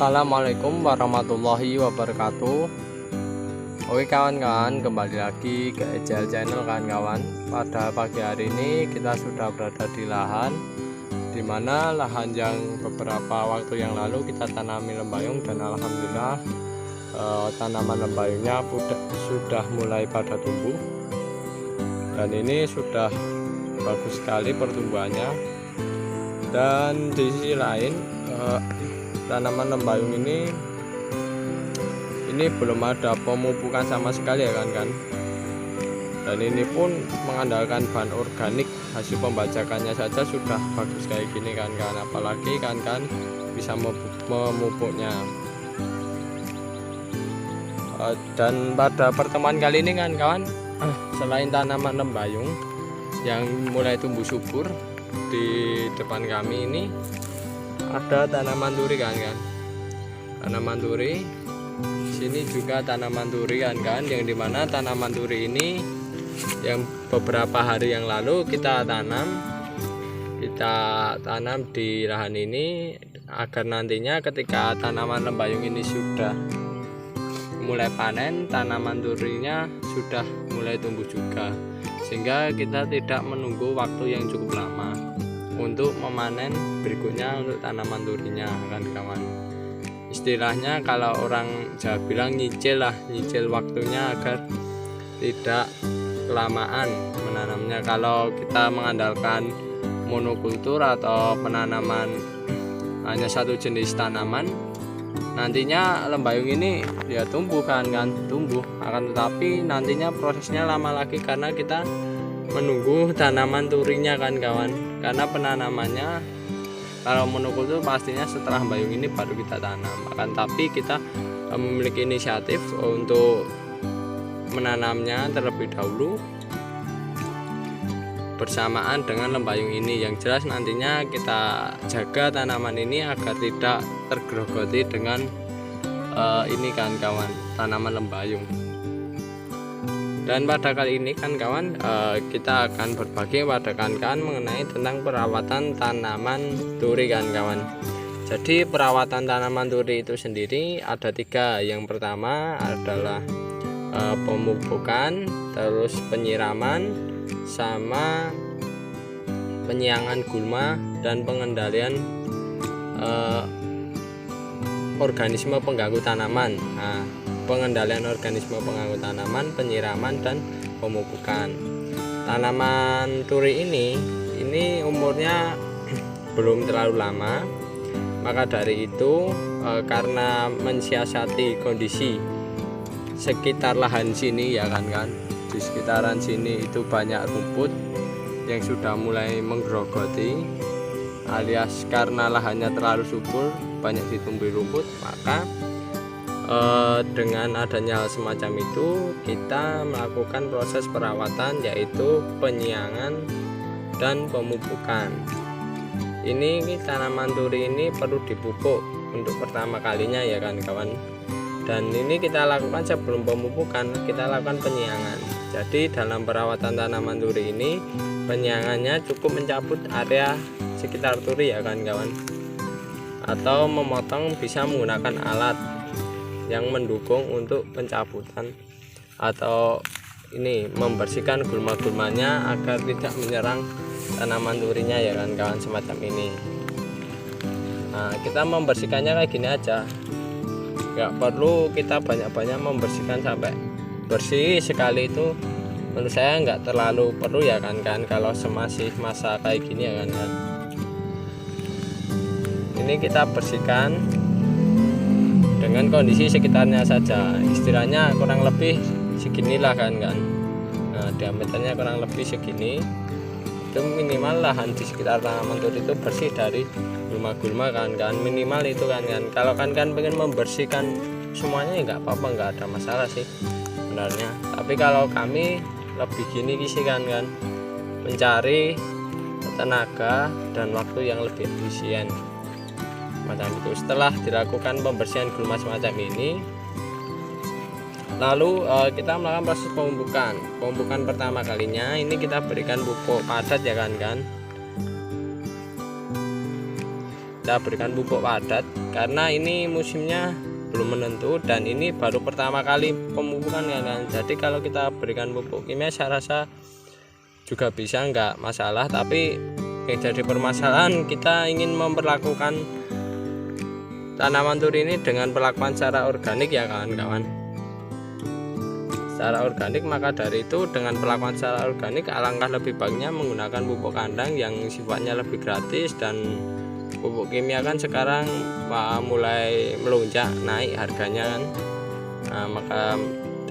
Assalamualaikum warahmatullahi wabarakatuh. Oke kawan-kawan, kembali lagi ke EJL Channel kawan-kawan. Pada pagi hari ini kita sudah berada di lahan, dimana lahan yang beberapa waktu yang lalu kita tanami lembayung, dan alhamdulillah tanaman lembayungnya sudah mulai pada tumbuh, dan ini sudah bagus sekali pertumbuhannya. Dan di sisi lain tanaman lembayung ini belum ada pemupukan sama sekali ya kan. Dan ini pun mengandalkan bahan organik, hasil pembajakannya saja sudah bagus kayak gini kan, apalagi kan bisa memupuknya. Dan pada pertemuan kali ini kan kawan, selain tanaman lembayung yang mulai tumbuh subur, di depan kami ini ada tanaman duri kan, tanaman duri. Sini juga tanaman duri kan, yang dimana tanaman duri ini yang beberapa hari yang lalu kita tanam di lahan ini, agar nantinya ketika tanaman lembayung ini sudah mulai panen, tanaman durinya sudah mulai tumbuh juga, sehingga kita tidak menunggu waktu yang cukup lama untuk memanen berikutnya untuk tanaman durinya kan kawan. Istilahnya kalau orang Jawa bilang nyicil waktunya agar tidak kelamaan menanamnya. Kalau kita mengandalkan monokultur atau penanaman hanya satu jenis tanaman, nantinya lembayung ini ya tumbuh tumbuh, akan tetapi nantinya prosesnya lama lagi karena kita menunggu tanaman durinya kan kawan. Karena penanamannya kalau monokultur pastinya setelah lembayung ini baru kita tanam, akan tapi kita memiliki inisiatif untuk menanamnya terlebih dahulu bersamaan dengan lembayung ini. Yang jelas nantinya kita jaga tanaman ini agar tidak tergerogoti dengan ini kan kawan, tanaman lembayung. Dan pada kali ini kan kawan, kita akan berbagi pada kawan-kawan mengenai tentang perawatan tanaman duri kan kawan. Jadi perawatan tanaman duri itu sendiri ada 3. Yang pertama adalah pemupukan, terus penyiraman, sama penyiangan gulma, dan pengendalian organisme pengganggu tanaman. Pengendalian organisme pengganggu tanaman, penyiraman, dan pemupukan. Tanaman duri ini umurnya belum terlalu lama, maka dari itu karena mensiasati kondisi sekitar lahan sini ya kan, di sekitaran sini itu banyak rumput yang sudah mulai menggerogoti, alias karena lahannya terlalu subur, banyak ditumbuhi rumput, maka dengan adanya hal semacam itu kita melakukan proses perawatan, yaitu penyiangan dan pemupukan. Ini tanaman duri ini perlu dipupuk untuk pertama kalinya ya kan kawan. Dan ini kita lakukan sebelum pemupukan, kita lakukan penyiangan. Jadi dalam perawatan tanaman duri ini, penyiangannya cukup mencabut area sekitar duri ya kan kawan, atau memotong bisa menggunakan alat yang mendukung untuk pencabutan atau ini membersihkan gulma-gulmanya agar tidak menyerang tanaman durinya ya kan kawan, semacam ini. Nah, kita membersihkannya kayak gini aja, nggak perlu kita banyak-banyak membersihkan sampai bersih sekali, itu menurut saya nggak terlalu perlu ya kan kalau masih masa kayak gini ya kan. Ini kita bersihkan dengan kondisi sekitarnya saja, istilahnya kurang lebih seginilah kan. Nah, diameternya kurang lebih segini, itu minimal lahan di sekitar tanaman duri itu bersih dari gulma-gulma kan, minimal itu kan. Kalau kan pengen membersihkan semuanya ya nggak apa-apa, nggak ada masalah sih sebenarnya. Tapi kalau kami lebih gini sih kan mencari tenaga dan waktu yang lebih efisien macam itu. Setelah dilakukan pembersihan gulma semacam ini, lalu kita melakukan proses pemupukan pertama kalinya. Ini kita berikan pupuk padat ya kan. Kita berikan pupuk padat karena ini musimnya belum menentu dan ini baru pertama kali pemupukan kan. Jadi kalau kita berikan pupuk kimia saya rasa juga bisa, enggak masalah, tapi yang jadi permasalahan kita ingin memperlakukan tanaman turi ini dengan perlakuan secara organik ya kawan-kawan, secara organik. Maka dari itu dengan perlakuan secara organik alangkah lebih baiknya menggunakan pupuk kandang yang sifatnya lebih gratis, dan pupuk kimia kan sekarang mulai melonjak naik harganya kan. Nah, maka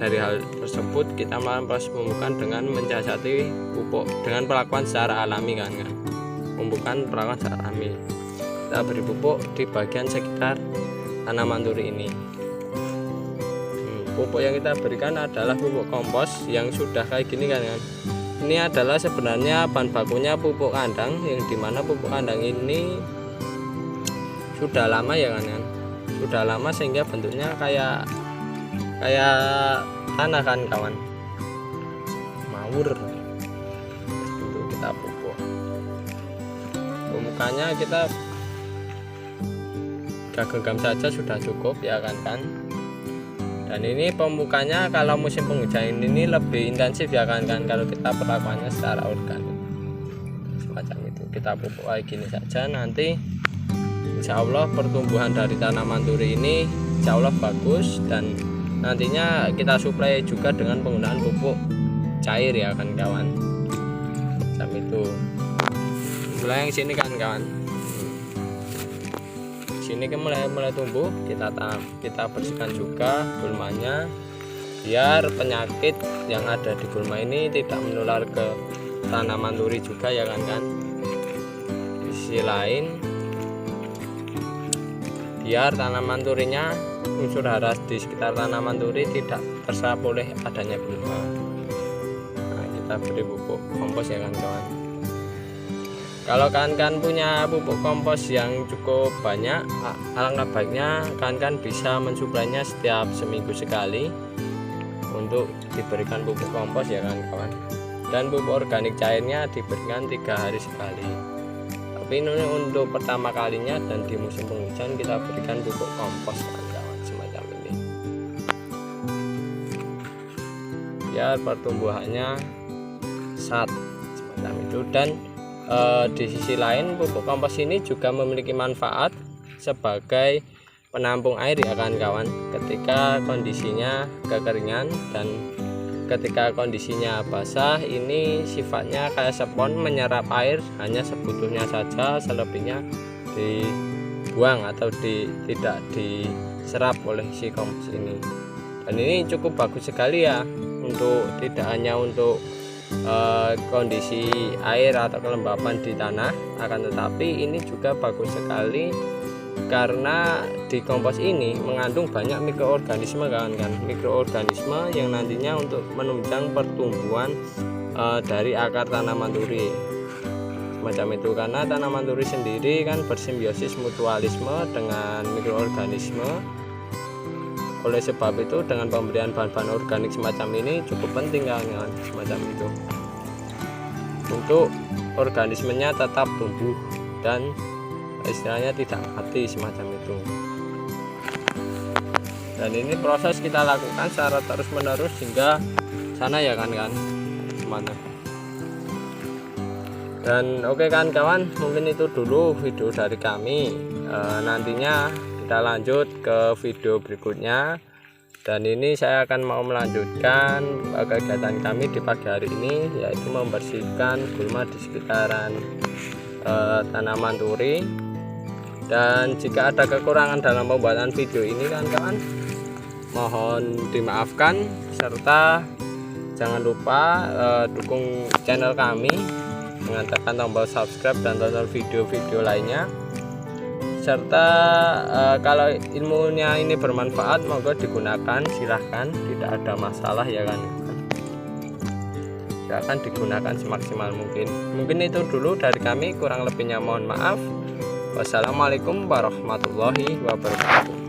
dari hal tersebut kita melakukan proses pemupukan dengan mensiasati pupuk dengan perlakuan secara alami kan. Pemupukan perlakuan secara alami, kita beri pupuk di bagian sekitar tanaman turi ini. Pupuk yang kita berikan adalah pupuk kompos yang sudah kayak gini kan. Ini adalah sebenarnya bahan bakunya pupuk kandang, yang dimana pupuk kandang ini sudah lama ya kan, sudah lama sehingga bentuknya kayak tanah kan kawan, mawur. Untuk kita pupuk, pemupukannya kita gak genggam saja sudah cukup ya kan. Dan ini pemupukannya kalau musim penghujan ini lebih intensif ya kan, kalau kita perlakuannya secara organik semacam itu. Kita pupuk kayak gini saja, nanti insya Allah pertumbuhan dari tanaman turi ini insya Allah bagus, dan nantinya kita suplai juga dengan penggunaan pupuk cair ya kan kawan, macam itu. Mulai yang sini kan kawan, sini kan mulai tumbuh, kita bersihkan juga gulmanya biar penyakit yang ada di gulma ini tidak menular ke tanaman turi juga ya kan. Di sisi lain biar tanaman turinya, unsur hara di sekitar tanaman turi tidak terserap oleh adanya gulma. Nah, kita beri pupuk kompos ya kan kawan. Kalau kawan-kawan punya pupuk kompos yang cukup banyak, alangkah baiknya kawan-kawan bisa mensuplainya setiap seminggu sekali untuk diberikan pupuk kompos ya kan kawan. Dan pupuk organik cairnya diberikan 3 hari sekali. Tapi ini untuk pertama kalinya dan di musim penghujan kita berikan pupuk kompos kawan-kawan semacam ini, biar pertumbuhannya semacam itu. Dan di sisi lain pupuk kompos ini juga memiliki manfaat sebagai penampung air ya kan kawan, ketika kondisinya kekeringan dan ketika kondisinya basah. Ini sifatnya kayak spons, menyerap air hanya sebutuhnya saja, selebihnya dibuang atau tidak diserap oleh si kompos ini. Dan ini cukup bagus sekali ya, untuk tidak hanya untuk kondisi air atau kelembapan di tanah, akan tetapi ini juga bagus sekali karena di kompos ini mengandung banyak mikroorganisme kan, mikroorganisme yang nantinya untuk menunjang pertumbuhan dari akar tanaman turi macam itu. Karena tanaman turi sendiri kan bersimbiosis mutualisme dengan mikroorganisme. Oleh sebab itu dengan pemberian bahan-bahan organik semacam ini cukup penting kan, semacam itu, untuk organismenya tetap tumbuh dan istilahnya tidak mati semacam itu. Dan ini proses kita lakukan secara terus menerus hingga sana ya kan mantap. Dan oke kan kawan, mungkin itu dulu video dari kami. Nantinya kita lanjut ke video berikutnya, dan ini saya akan mau melanjutkan kegiatan kami di pagi hari ini, yaitu membersihkan gulma di sekitaran tanaman turi. Dan jika ada kekurangan dalam pembuatan video ini kan kawan, mohon dimaafkan, serta jangan lupa dukung channel kami dengan tekan tombol subscribe dan tonton video-video lainnya. Serta kalau ilmunya ini bermanfaat, monggo digunakan, silahkan, tidak ada masalah ya kan, silahkan digunakan semaksimal mungkin. Mungkin itu dulu dari kami, kurang lebihnya mohon maaf. Wassalamualaikum warahmatullahi wabarakatuh.